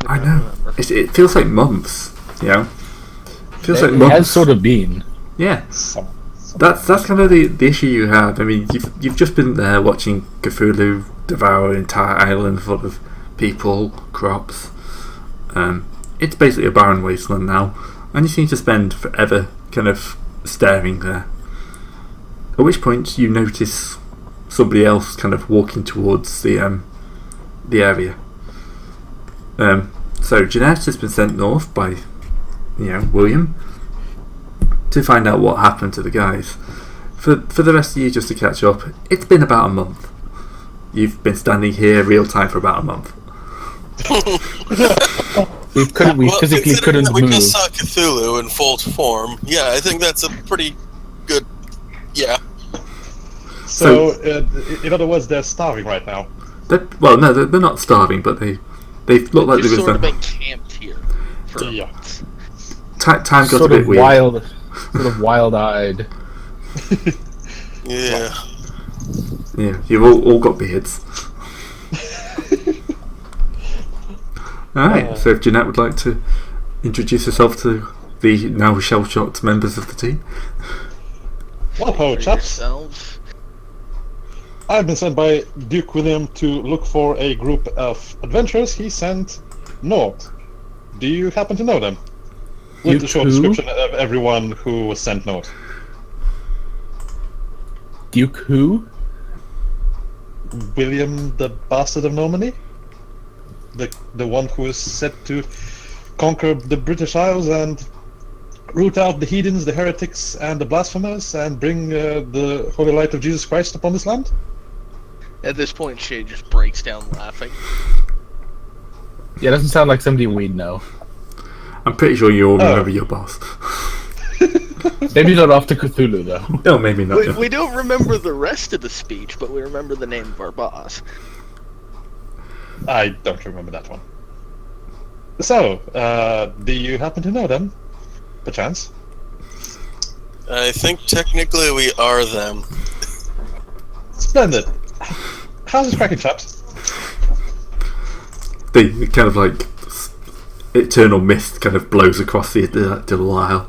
I know. remember. It feels like months, you know? It feels like It months. has sort of been. Yeah. That's kind of the issue you have. I mean, you've just been there watching Cthulhu devour an entire island full of people, crops. It's basically a barren wasteland now, and you seem to spend forever kind of staring there. At which point you notice somebody else kind of walking towards the area. So Jeanette has been sent north by, William, to find out what happened to the guys. For the rest of you, just to catch up, it's been about a month. You've been standing here real time for about a month. We physically couldn't move. We just saw Cthulhu in full form. Yeah, I think that's a pretty good. Yeah. So, in other words, they're starving right now. Well, no, they're not starving, but they look like We've they was sort of been camped here for Yeah. time got Sort a bit of weird. sort of wild-eyed. Yeah. Yeah, you've all got beards. Alright, so if Jeanette would like to introduce herself to the now shell-shocked members of the team. Well, hello, chaps. yourselves. I've been sent by Duke William to look for a group of adventurers he sent north. Do you happen to know them? With the short description of everyone who was sent north. Duke who? William the Bastard of Normandy? The one who is set to conquer the British Isles and root out the heathens, the heretics, and the blasphemers, and bring the holy light of Jesus Christ upon this land? At this point, Shay just breaks down laughing. Yeah, doesn't sound like somebody we'd know. I'm pretty sure you all remember your boss. Maybe not after Cthulhu, though. No, maybe not. We don't remember the rest of the speech, but we remember the name of our boss. I don't remember that one. So, do you happen to know them, perchance? I think technically we are them. Splendid. How's it cracking, chaps? The kind of like eternal mist kind of blows across the little isle.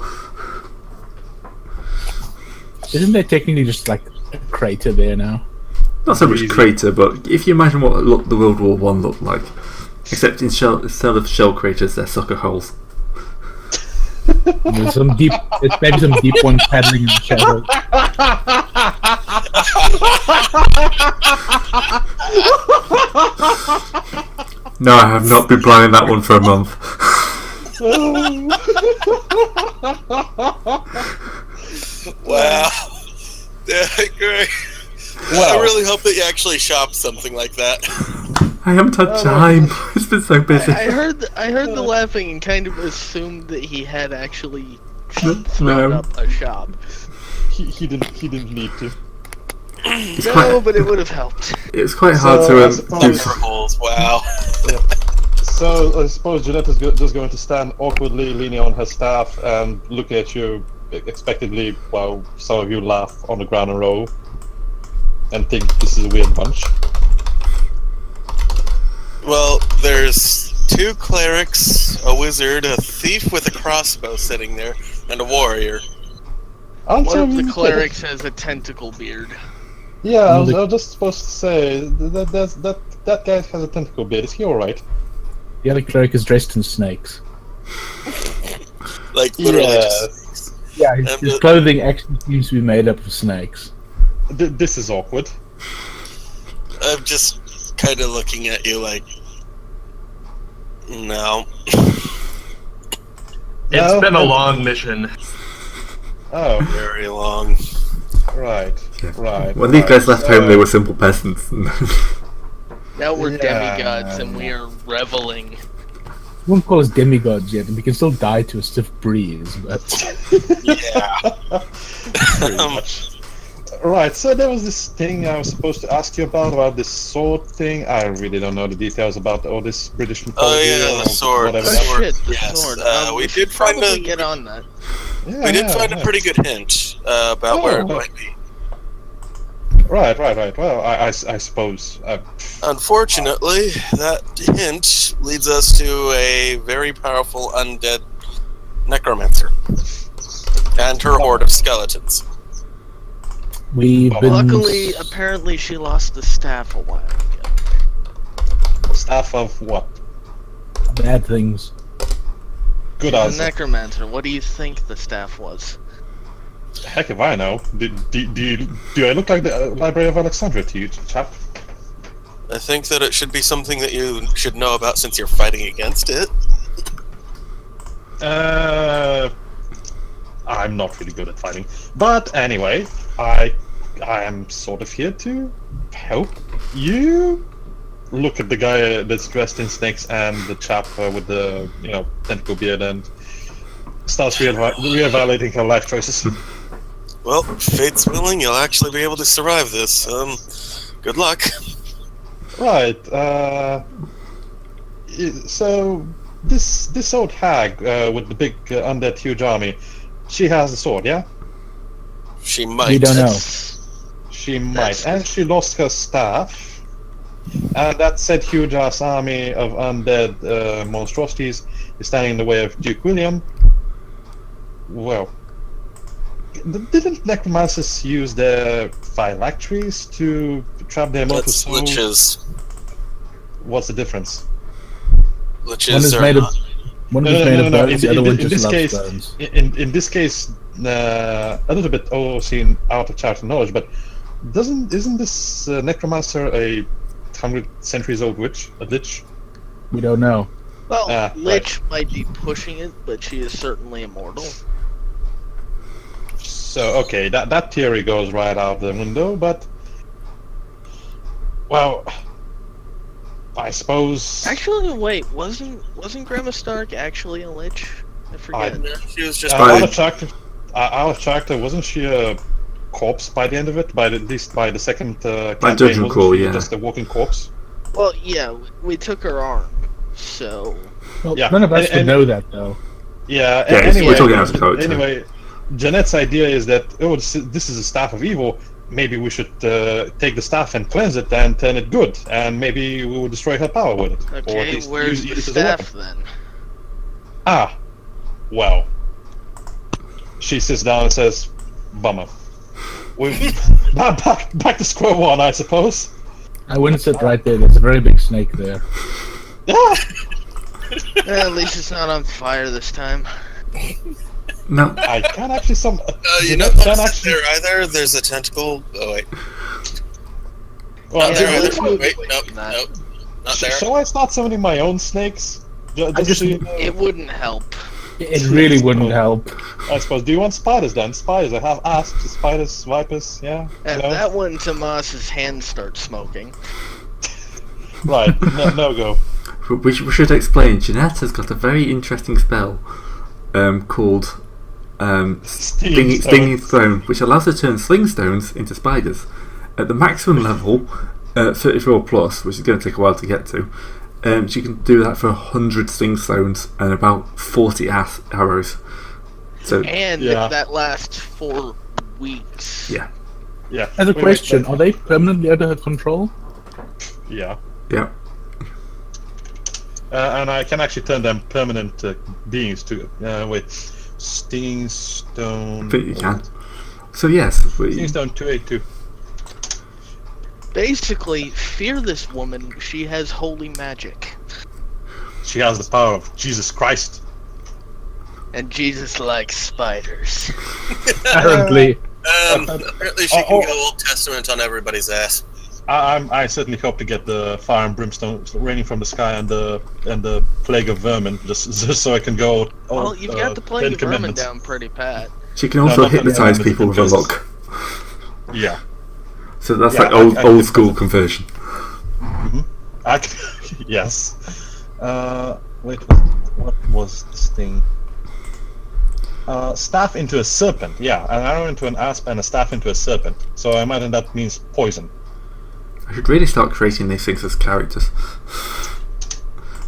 Isn't there technically just like a crater there now? Not so much crater, but if you imagine what the World War One looked like, except instead of shell craters, they're sucker holes. There's maybe some deep ones paddling in the shadow. No, I have not been planning that one for a month. Wow. Yeah, great. Well, I really hope that you actually shop something like that. I haven't had time. It's been so busy. I heard the laughing and kind of assumed that he had actually thrown No. up a shop. he didn't need to. But it would have helped. It's quite hard So, to I suppose- For holes, wow. So I suppose Jeanette is just going to stand awkwardly, leaning on her staff, and look at you expectedly while some of you laugh on the ground and roll, and think this is a weird bunch. Well, there's 2 clerics, a wizard, a thief with a crossbow sitting there, and a warrior. Aren't One some of the you- clerics has a tentacle beard. Yeah, I was just supposed to say that guy has a tentacle beard. Is he alright? The other cleric is dressed in snakes. Like, literally Yeah. just... Yeah, his clothing actually seems to be made up of snakes. This is awkward. I'm just kind of looking at you like... No. It's been a long mission. Oh, Very long. right. When these guys left home, they were simple peasants. Now we're Yeah. demigods and we are reveling. We won't call us demigods yet, and we can still die to a stiff breeze, but... Yeah. Pretty much. Right, so there was this thing I was supposed to ask you about this sword thing. I really don't know the details about all this British mythology. Oh yeah, the or sword. whatever Oh that- Sword, shit, the yes. sword. We should did find probably a get on that. Yeah, we did yeah, find yeah. a pretty good hint about where it might be. Right. Well, I suppose. Unfortunately, that hint leads us to a very powerful undead necromancer and her horde of skeletons. We've been Luckily, apparently she lost the staff a while ago. Staff of what? bad things. Good The answer. necromancer, what do you think the staff was? Heck if I know. Do I look like the Library of Alexandria to you, chap? I think that it should be something that you should know about since you're fighting against it. I'm not really good at fighting. But anyway, I am sort of here to help you. Look at the guy that's dressed in snakes and the chap with the, tentacle beard and starts reevaluating her life choices. Well, fate's willing, you'll actually be able to survive this. Good luck. Right, so this old hag with the big undead huge army, she has a sword, yeah? She might. We don't know. She might, and she lost her staff. And that said huge ass army of undead monstrosities is standing in the way of Duke William. Well, didn't necromancers use their phylacteries to trap their mortal That's souls? liches. What's the difference? One Liches is are made of not. one is made of No. bones, the other one In just this loves case, bones. in this case, a little bit overseen out of character knowledge, but isn't this necromancer a 100 centuries old witch, a lich? We don't know. Well, Right. Lich might be pushing it, but she is certainly immortal. So okay, that theory goes right out the window, but well, I suppose. Actually, wait, wasn't Grandma Stark actually a Lich? I forget. She was just. Out of character, wasn't she a corpse by the end of it? At least by the second campaign, Judgment wasn't Call, she yeah. just a walking corpse? Well, yeah, we took her arm, so... Well, Yeah, none of us would and- know that though. Yeah. Yeah, anyway, we're talking out of character. Anyway, Jeanette's idea is that this is a staff of evil. Maybe we should take the staff and cleanse it and turn it good, and maybe we will destroy her power with it. Or at Okay, least where's the use it as a weapon. staff then? Ah, well. She sits down and says, "Bummer. We back to square one, I suppose." I wouldn't sit right there. There's a very big snake there. Ah! At least it's not on fire this time. No, I can actually You know, can not actually. there either. There's a tentacle. Oh wait, Well, not there yeah, either. let's move Wait, away nope, from that. nope, not there. Shall I start summoning my own snakes? Just so you know. It wouldn't help. It really wouldn't help. I suppose. Do you want spiders then? Spiders. I have asps, spiders, vipers. Yeah. At No? that one, Tomas's hands start smoking. Right. No go. we should explain. Jeanette has got a very interesting spell called Stinging Stone, which allows her to turn sling stones into spiders. At the maximum level, 34 plus, which is going to take a while to get to, she can do that for 100 sling stones and about 40 arrows. So And Yeah. that lasts for weeks. yeah, Yeah. As a Wait, question, are they permanently under her control? Yeah. yeah. And I can actually turn them permanent beings to. Wait. Stinging stone. I think you can. So yes, Stinging stone 282. Basically, fear this woman. She has holy magic. She has the power of Jesus Christ. And Jesus likes spiders. Apparently. Apparently, she can go Old Testament on everybody's ass. I certainly hope to get the fire and brimstone raining from the sky and the plague of vermin just so I can go. Well, you've got the plague of Ten vermin Commandments. down pretty pat. she can also not the hypnotize Commandments, people with a because- look. Yeah. So that's Yeah, like I old can- school conversion. Yes. Wait. What was this thing? Staff into a serpent. Yeah, an arrow into an asp and a staff into a serpent. So I imagine that means poison. I should really start creating these things as characters.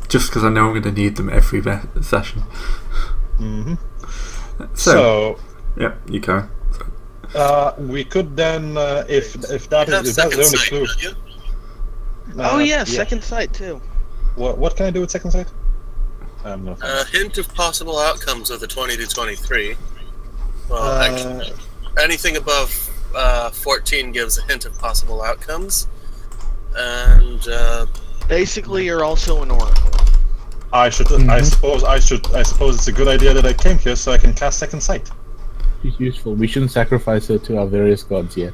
Just because I know I'm going to need them every session. Mm-hmm. So So yeah, you can. We could then, if that's the Second only sight, clue. don't you? Oh yeah, second sight too. What can I do with second sight? No. Hint of possible outcomes with a 20 to 23. Well, actually, anything above 14 gives a hint of possible outcomes. And Basically, you're also an oracle. I suppose it's a good idea that I came here so I can cast second sight. She's useful. We shouldn't sacrifice her to our various gods yet.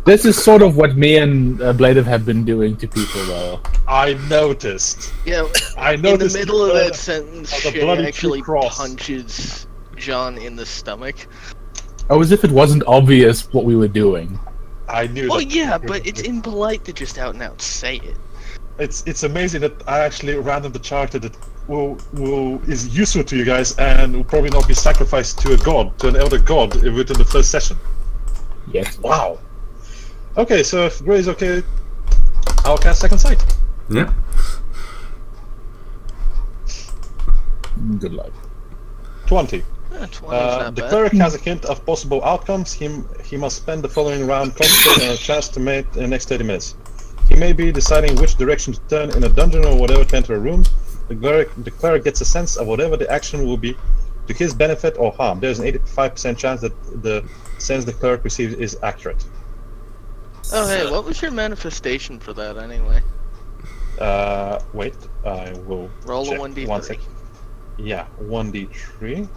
This is sort of what me and Bladev have been doing to people, though. I noticed. Yeah, I in the noticed. middle of that sentence, the Shay bloody actually cross. punches John in the stomach. Oh, as if it wasn't obvious what we were doing. I knew. Well, that. yeah, but it's impolite to just out and out say it. It's amazing that I actually ran in the charter that will is useful to you guys and will probably not be sacrificed to a god, to an elder god, within the first session. Yes. Wow. Okay, so if Gray's okay, I'll cast second sight. Yeah. Good luck. 20. 20's not The bad. cleric has a hint of possible outcomes. He must spend the following round concentrating on a chance to mate in the next 30 minutes. He may be deciding which direction to turn in a dungeon or whatever to enter a room. The cleric gets a sense of whatever the action will be to his benefit or harm. There's an 85% chance that the sense the cleric receives is accurate. Oh hey, what was your manifestation for that anyway? Wait, I will Roll check. a 1d3. 1 sec. Yeah, 1d3.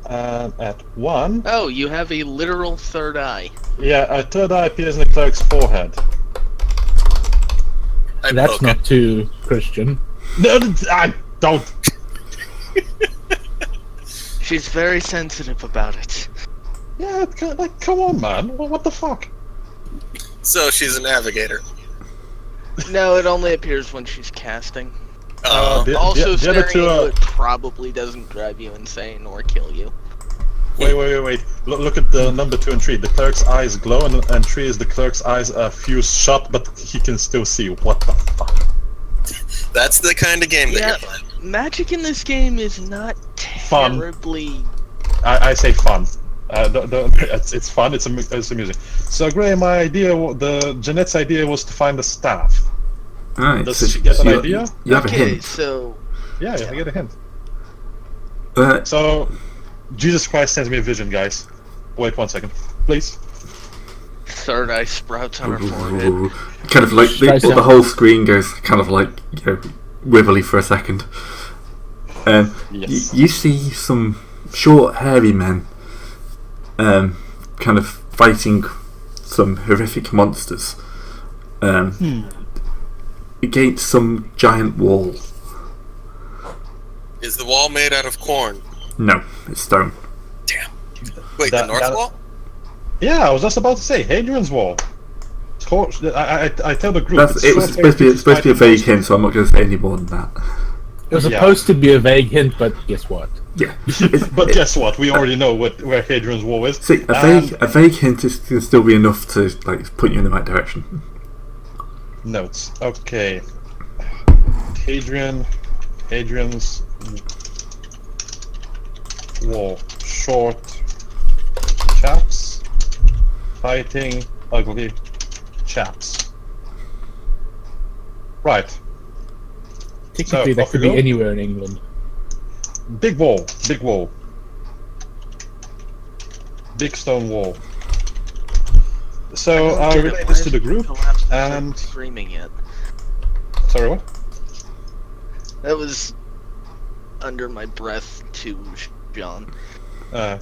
At 1, Oh, you have a literal third eye. yeah, a third eye appears in the cleric's forehead. I That's poke not it. too Christian. No, I don't. She's very sensitive about it. Yeah, like, come on, man. What the fuck? So she's a navigator. No, it only appears when she's casting. The Also, other staring two into are... it probably doesn't drive you insane or kill you. Wait. Look at the number 2 and 3. The cleric's eyes glow, and 3 is the cleric's eyes are fused shut, but he can still see. What the fuck? That's the kind of game that Yeah, you're playing. magic in this game is not Fun. terribly... I say fun. It's fun. It's amusing. So, Gray, my idea, Jeanette's idea was to find the staff. Alright, Does she get an idea? You have a Okay, hint. so... Yeah, I get a hint. Uh, So, Jesus Christ sends me a vision, guys. Wait 1 second, please. Third eye sprouts on her forehead. kind of like Tries the to- whole screen goes kind of like, you know, wibbly for a second. Yes. You see some short, hairy men, kind of fighting some horrific monsters, against some giant wall. Is the wall made out of corn? No, it's stone. Damn. Wait, That- the north that- wall? Yeah, I was just about to say, Hadrian's Wall. It's called, I tell the group. It was supposed to be a vague hint, so I'm not going to say any more than that. It was Yeah. supposed to be a vague hint, but guess what? Yeah. But guess what? We already know where Hadrian's Wall is. See, And a vague hint can still be enough to like put you in the right direction. notes. Okay. Hadrian's Wall. Short chaps fighting ugly chaps. Right. Technically, that off we could be go? anywhere in England. Big wall. Big stone wall. So I relate this to the group, and Screaming yet. sorry, what? That was under my breath to John. I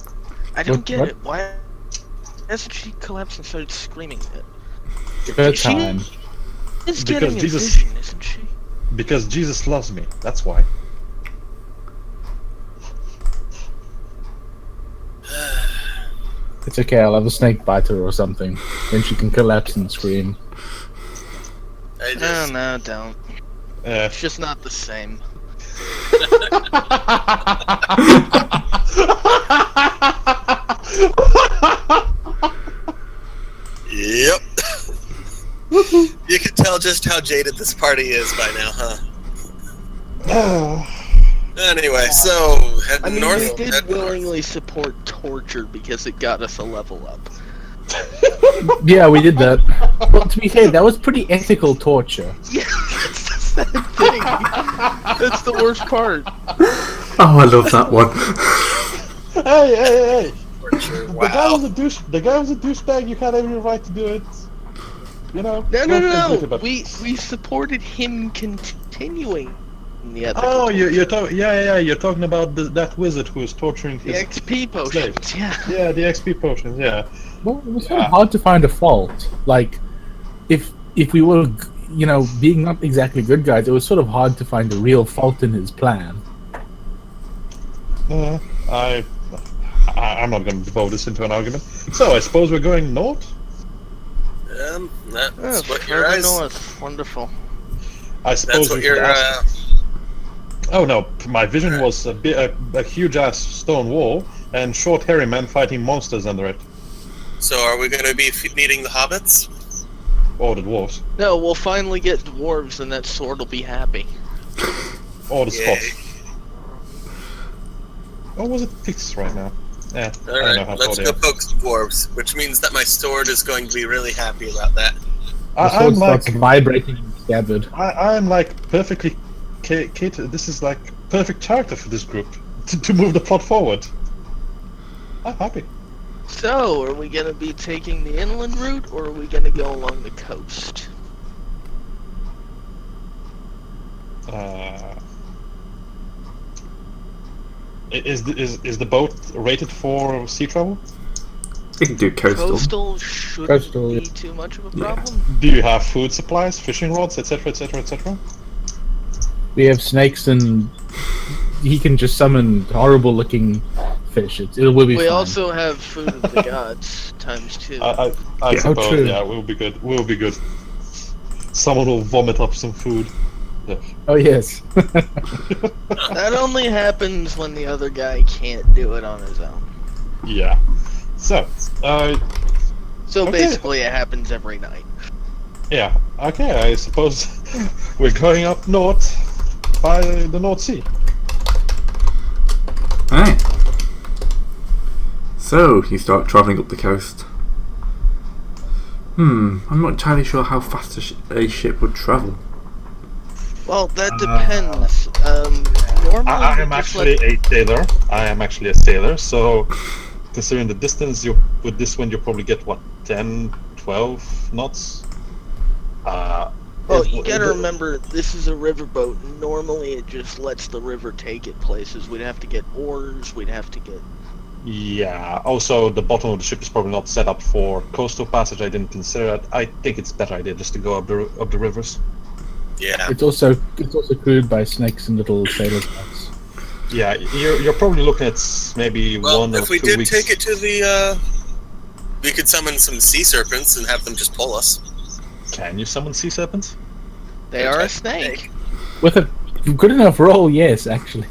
don't What- get what? it. Why hasn't she collapsed and started screaming yet? Third She- time. She's Because getting a Jesus- vision, isn't she? Because Jesus loves me. That's why. It's okay, I'll have a snake bite her or something. Then she can collapse and scream. I No, just, no, don't. It's just not the same. Yep. You can tell just how jaded this party is by now, huh? Anyway, so heading I mean, north. we did head north. willingly support torture because it got us a level up. Yeah, we did that. Well, to be fair, that was pretty ethical torture. Yeah, that's the sad thing. That's the worst part. Oh, I love that one. Hey! Torture, The guy wow. was a douche. The guy was a douchebag. You had every right to do it. You know. No, don't feel guilty no. about it. We supported him continuing the ethical Oh, you're torture. talking. Yeah. You're talking about that wizard who was torturing The his. XP potions. Yeah. Yeah, the XP potions. Yeah. Well, it was sort of hard to find a fault. Like, if we were, being not exactly good guys, it was sort of hard to find a real fault in his plan. I'm not going to devote this into an argument. So I suppose we're going north. That's Oh, what your further eyes. north. Wonderful. I suppose That's what we should your. ask. Oh no, my vision was a huge ass stone wall and short hairy men fighting monsters under it. So are we going to be meeting the hobbits? Or the dwarves. No, we'll finally get dwarves and that sword will be happy. Or the Yay. Scots. Or was it Picts right now? Yeah, I All don't know right, how let's tall they go are. poke some dwarves, which means that my sword is going to be really happy about that. The I'm sword starts like, vibrating in the scabbard. I'm like perfectly catered. This is like perfect character for this group to move the plot forward. I'm happy. So, are we gonna be taking the inland route, or are we gonna go along the coast? Is the boat rated for sea travel? You can do coastal. Coastal shouldn't Coastal, be yeah. too much of a Yeah. problem. Do you have food supplies, fishing rods, etc., etc., etc.? We have snakes, and he can just summon horrible-looking fish. It will be We fine. also have food of the gods times 2. I Yeah. suppose, true. yeah, we'll be good. We'll be good. Someone will vomit up some food. Yeah. Oh yes. That only happens when the other guy can't do it on his own. Yeah. So, So Okay. basically, it happens every night. yeah, okay, I suppose we're going up north by the North Sea. Alright. So, you start travelling up the coast. I'm not entirely sure how fast a ship would travel. Well, that depends. Normally, I we am just actually let- a sailor. I am actually a sailor, so considering the distance, with this one, you'll probably get, what, 10, 12 knots? Well, you gotta remember, this is a riverboat. Normally, it just lets the river take it places. We'd have to get oars. We'd have to get. Yeah, also the bottom of the ship is probably not set up for coastal passage. I didn't consider that. I think it's a better idea just to go up the rivers. Yeah. It's also crewed by snakes and little sailor boats. Yeah, you're probably looking at maybe Well, 1 or if we 2 did weeks. take it to the, we could summon some sea serpents and have them just pull us. Can you summon sea serpents? They are a snake. With a good enough roll, yes, actually.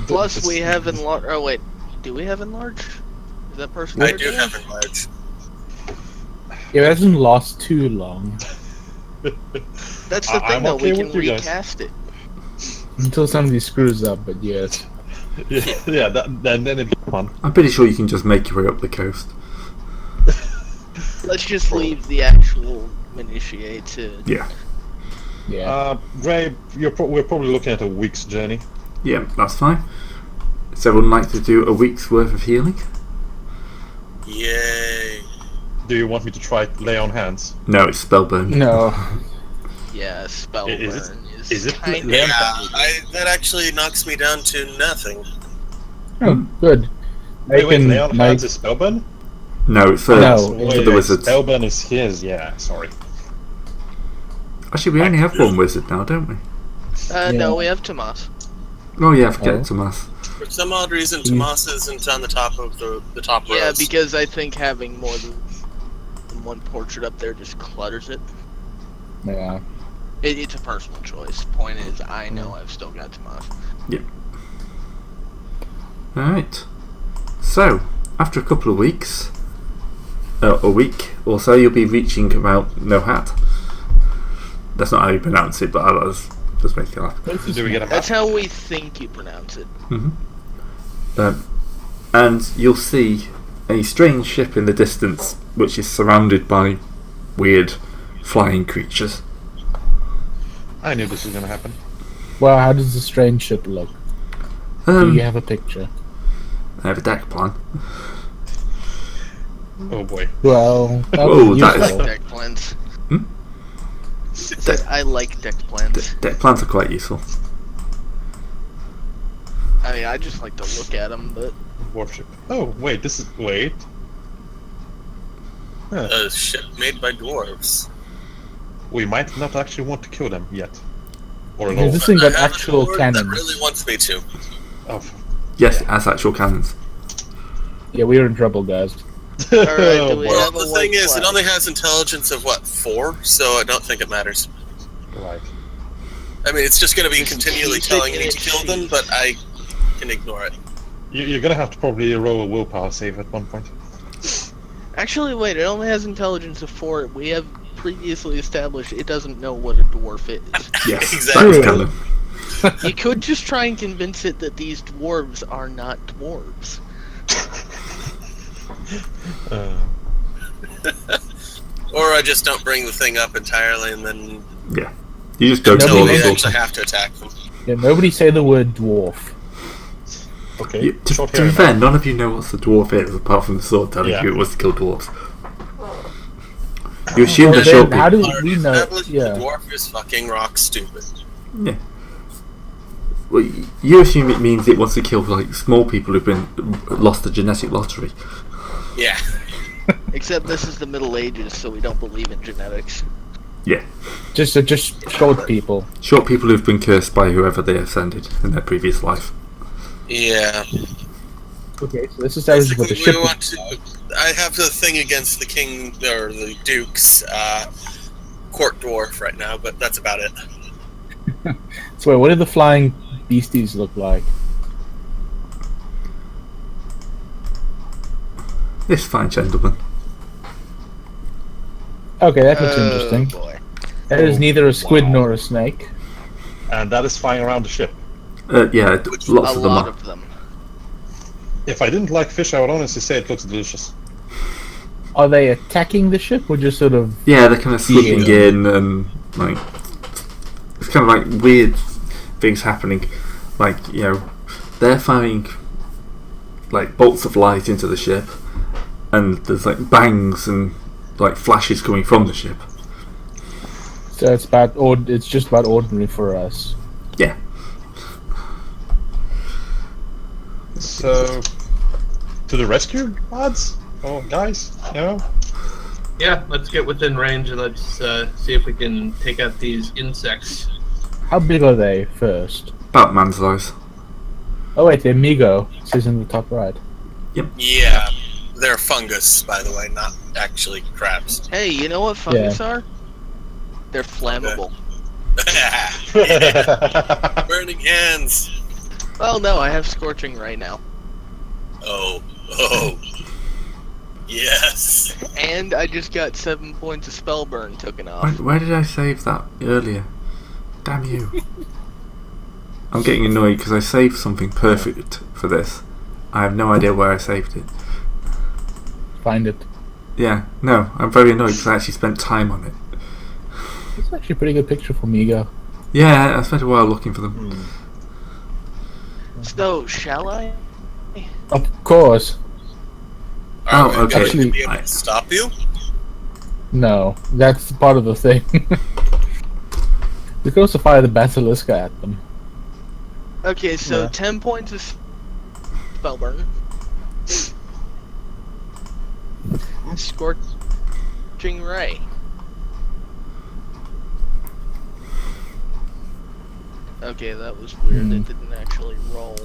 Plus, we have enlarge. Oh wait, do we have enlarge? Is that person? I there do doing have it? enlarge. It hasn't last too long That's the thing, I'm though. okay We can with you guys. recast it. until somebody screws up. But yes, yeah, then it'd be fun. I'm pretty sure you can just make your way up the coast. Let's just leave the actual minutiae to. Yeah. yeah. Gray, we're probably looking at a week's journey. Yeah, that's fine. Does everyone like to do a week's worth of healing? Yay. Do you want me to try lay on hands? No, it's spellburn. No. Yeah, spell Is it- burn is it kind lay on of. That actually knocks me down to nothing. Oh, good. I Wait, can lay on make- hands is spellburn? No, it's for, No, for the wizards. Spellburn is his, yeah, sorry. Actually, we only have one wizard now, don't we? No, we have Tomas. Oh yeah, forget Oh. Tomas. For some odd reason, Tomas isn't on the top of the top rows. Yeah, because I think having more than one portrait up there just clutters it. Yeah. It's a personal choice. Point is, I know I've still got Tomas. Alright. So, after a couple of weeks, a week or so, you'll be reaching about No Hat. That's not how you pronounce it, but I was just making it laugh. Do we get a map? That's how we think you pronounce it. And you'll see a strange ship in the distance, which is surrounded by weird flying creatures. I knew this was gonna happen. Well, how does the strange ship look? Do you have a picture? I have a deck plan. Oh boy. Well, Oh, that I is- like deck plans. I like deck plans. Deck plans are quite useful. I mean, I just like to look at them, but Warship. Oh wait, this is wait. A ship made by dwarves. We might not actually want to kill them yet. Or Has no. this thing got I have a actual dwarf cannons? that really wants me to. Oh. Yes, it has actual cannons. Yeah, we're in trouble, guys. Alright, do we Well, have a the white thing is, flag? it only has intelligence of what, 4? So I don't think it matters. Right. I mean, it's just going to be Just continually keep telling it me in to its kill them, sheath. but I can ignore it. You're gonna have to probably roll a willpower save at one point. Actually, wait, it only has intelligence of 4. We have previously established it doesn't know what a dwarf is. Yes, Exactly. that is canon. You could just try and convince it that these dwarves are not dwarves. Or I just don't bring the thing up entirely, and then Yeah. You just don't until kill we them. actually have to attack them. Yeah, nobody say the word dwarf. Okay. To short be hair fair, none of you know what the dwarf is, apart from the sword telling Yeah. you it was to kill dwarves. You assume Well, they're short then, how people. do we know? Established Yeah. The dwarf is fucking rock stupid. Yeah. Well, you assume it means it wants to kill like small people who've been lost the genetic lottery. Yeah. Except this is the Middle Ages, so we don't believe in genetics. Yeah. Just short people. Short people who've been cursed by whoever they ascended in their previous life. Yeah. Okay, so this establishes what the Basically, ship. we want to. I have the thing against the king or the duke's court dwarf right now, but that's about it. So wait, what do the flying beasties look like? This fine gentleman. Okay, that looks interesting. Boy. That is neither a squid Wow. nor a snake. And that is flying around the ship. Yeah, Which- lots A of them lot are. of them. If I didn't like fish, I would honestly say it looks delicious. Are they attacking the ship or just sort of? Yeah, they're kind of slipping Yeah. in and like it's kind of like weird things happening. Like they're firing like bolts of light into the ship, and there's like bangs and like flashes coming from the ship. So it's just about ordinary for us. Yeah. So, to the rescue, lads? Oh, guys, Yeah, let's get within range and let's see if we can take out these insects. How big are they first? About man size. Oh wait, they're Migo. It says in the top right. Yeah. They're fungus, by the way, not actually crabs. Hey, you know what fungus are? They're flammable. Burning hands. Oh no, I have scorching right now. Oh. Yes. And I just got 7 points of spell burn taken off. Where did I save that earlier? Damn you. I'm getting annoyed because I saved something perfect for this. I have no idea where I saved it. Find it. Yeah, no, I'm very annoyed because I actually spent time on it. It's actually a pretty good picture for Migo. Yeah, I spent a while looking for them. So, shall I? Of course. Are Oh, we okay. going Actually, to be able I- to stop you? No, that's part of the thing. We could also fire the basilisk at them. Okay, so Yeah. 10 points of spell burn. Scorching ray. Okay, that was weird. It didn't actually roll.